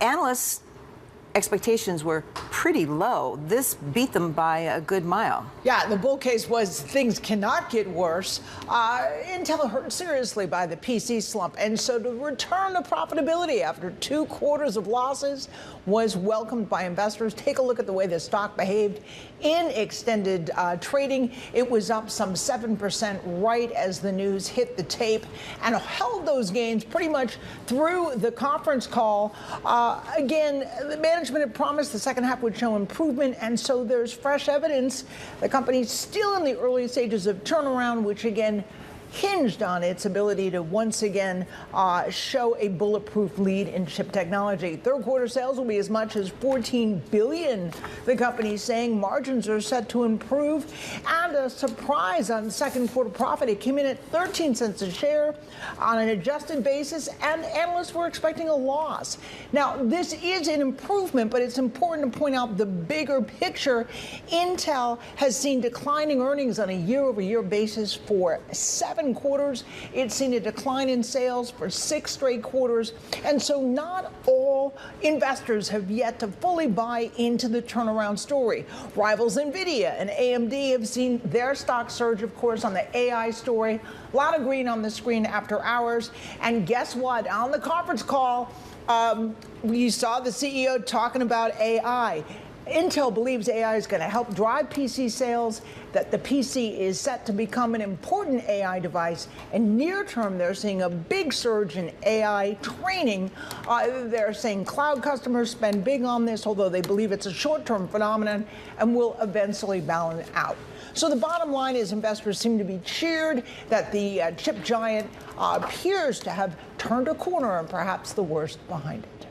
analysts' expectations were pretty low. This beat them by a good mile. Yeah, the bull case was things cannot get worse. Intel hurt seriously by the PC slump, and so to return to profitability after 2 quarters of losses was welcomed by investors. Take a look at the way the stock behaved in extended trading. It was up some 7% right as the news hit the tape and held those gains pretty much through the conference call. Again, the management had promised the second half would show improvement, and so there's fresh evidence the company's still in the early stages of turnaround, which again hinged on its ability to once again show a bulletproof lead in chip technology. Third quarter sales will be as much as $14 billion. The company's saying margins are set to improve, and a surprise on second quarter profit. It came in at 13 cents a share on an adjusted basis, and analysts were expecting a loss. Now, this is an improvement, but it's important to point out the bigger picture. Intel has seen declining earnings on a year-over-year basis for 7 quarters. It's seen a decline in sales for 6 straight quarters. And so not all investors have yet to fully buy into the turnaround story. Rivals NVIDIA and AMD have seen their stock surge, of course, on the AI story. A lot of green on the screen after hours. And guess what? On the conference call, you saw the CEO talking about AI. Intel believes AI is going to help drive PC sales, that the PC is set to become an important AI device, and near term they're seeing a big surge in AI training. They're saying cloud customers spend big on this, although they believe it's a short-term phenomenon and will eventually balance out. So the bottom line is investors seem to be cheered that the chip giant appears to have turned a corner and perhaps the worst behind it.